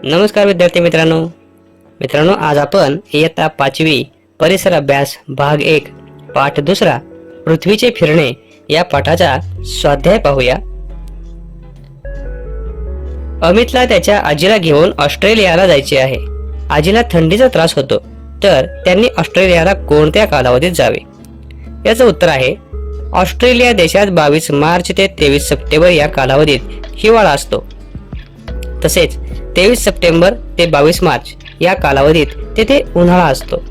नमस्कार विद्यार्थी मित्रांनो, आज आपण इयत्ता 5वी परिसर अभ्यास भाग 1 पाठ 2 पृथ्वीचे फिरणे या पाठाचा स्वाध्याय पाहूया। अमितला त्याच्या आजीला घेऊन ऑस्ट्रेलियाला जायचे आहे। आजीला थंडीचा त्रास होतो, तर त्यांनी ऑस्ट्रेलियाला कोणत्या कालावधीत जावे? याचं उत्तर आहे ऑस्ट्रेलिया देशात 22 मार्च ते 23 सप्टेंबर या कालावधीत हिवाळा असतो। तसेच 23 सप्टेंबर ते 22 मार्च या कालावधीत तेथे उन्हाळा असतो।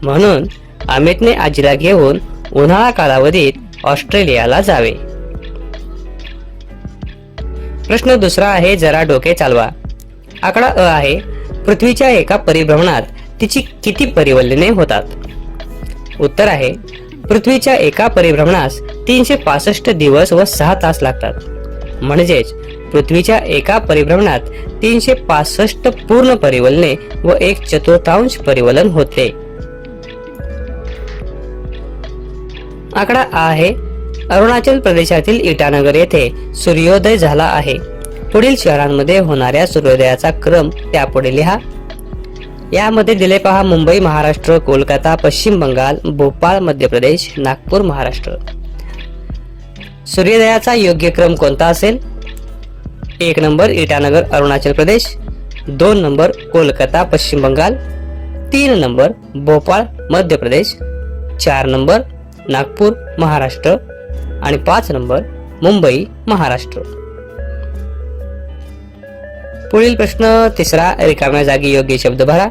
म्हणून अमितने आजीला घेऊन उन्हाळा कालावधीत ऑस्ट्रेलियाला जावे। प्रश्न दुसरा आहे, जरा डोके चालवा। आकडा अ आहे, पृथ्वीच्या एका परिभ्रमणात तिची किती परिवलने होतात? उत्तर आहे, पृथ्वीच्या एका परिभ्रमणास 365 दिवस व 6 तास लागतात। म्हणजेच पृथ्वीच्या एका परिभ्रमणात 365 पूर्ण परिवलने व 1/4 परिवलन होते। आकडा आ आहे, अरुणाचल प्रदेशातील इटानगर येथे सूर्योदय झाला आहे। पुढील शहरांमध्ये होणाऱ्या सूर्योदयाचा क्रम त्यापुढे लिहा। यामध्ये दिले पहा, मुंबई महाराष्ट्र, कोलकाता पश्चिम बंगाल, भोपाळ मध्य प्रदेश, नागपूर महाराष्ट्र। सूर्योदयाचा योग्य क्रम कोणता असेल? 1 नंबर इटानगर अरुणाचल प्रदेश, 2 नंबर कोलकाता पश्चिम बंगाल, 3 नंबर भोपाळ मध्य प्रदेश, 4 नंबर नागपूर महाराष्ट्र आणि 5 नंबर मुंबई महाराष्ट्र। पुढील प्रश्न तिसरा, रिकाम्या जागी योग्य शब्द भरा।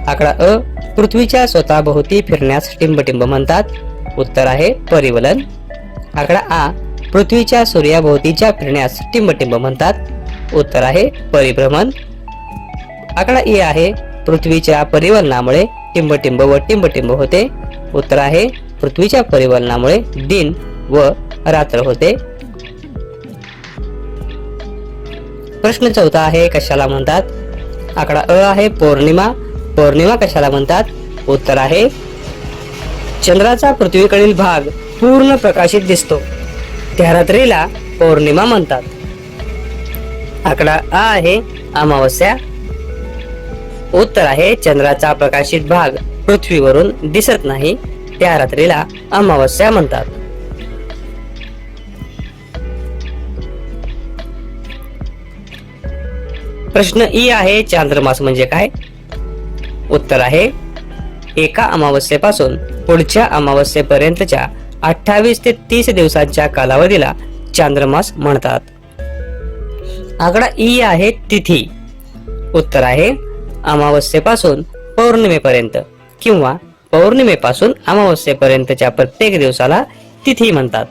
आकडा अ, पृथ्वीच्या स्वतःभोवती फिरण्यास टिंबटिंब म्हणतात। उत्तर आहे परिवलन। आकडा आ, पृथ्वीच्या सूर्याभोवतीच्या फिरण्यास टिंबटिंब म्हणतात। उत्तर आहे परिभ्रमण। आकडा ई आहे, पृथ्वीच्या परिवलनामुळे टिंबटिंब व टिंबटिंब होते। उत्तर आहे पृथ्वीच्या परिवलनामुळे दिन व रात्र होते। प्रश्न चौथा आहे, कशाला म्हणतात? आकडा अ आहे, पौर्णिमा। पौर्णिमा कशाला म्हणतात? उत्तर आहे चंद्राचा पृथ्वीकडील भाग पूर्ण प्रकाशित दिसतो, त्या रात्रीला पौर्णिमा म्हणतात। आकडा आ आहे, अमावस्या। उत्तर आहे चंद्राचा प्रकाशित भाग पृथ्वीवरून दिसत नाही, त्या रात्रीला अमावस्या म्हणतात। प्रश्न ई आहे, चांद्रमास म्हणजे काय? उत्तर आहे एका अमावस्येपासून पुढच्या अमावस्येपर्यंतच्या 28 ते 30 दिवसांच्या कालावधीला चांद्रमास म्हणतात। आकडा ई आहे, तिथी। उत्तर आहे अमावस्येपासून पौर्णिमेपर्यंत किंवा पौर्णिमेपासून अमावस्येपर्यंतच्या प्रत्येक दिवसाला तिथी म्हणतात।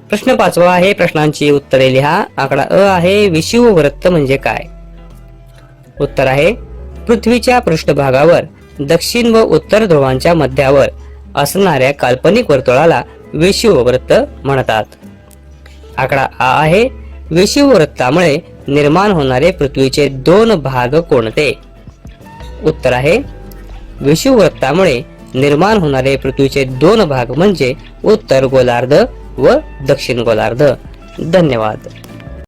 प्रश्न 5वा आहे, प्रश्नांची उत्तरे लिहा। आकडा अ आहे, विषुववृत्त म्हणजे काय? उत्तर आहे पृथ्वीच्या पृष्ठभागावर दक्षिण व उत्तर ध्रुवांच्या मध्यावर असणाऱ्या काल्पनिक वर्तुळाला विषुववृत्त म्हणतात। आकडा आ आहे, विषुववृत्तामुळे निर्माण होणारे पृथ्वीचे 2 भाग कोणते? उत्तर आहे विषुववृत्तामुळे निर्माण होणारे पृथ्वीचे 2 भाग म्हणजे उत्तर गोलार्ध व दक्षिण गोलार्ध। धन्यवाद।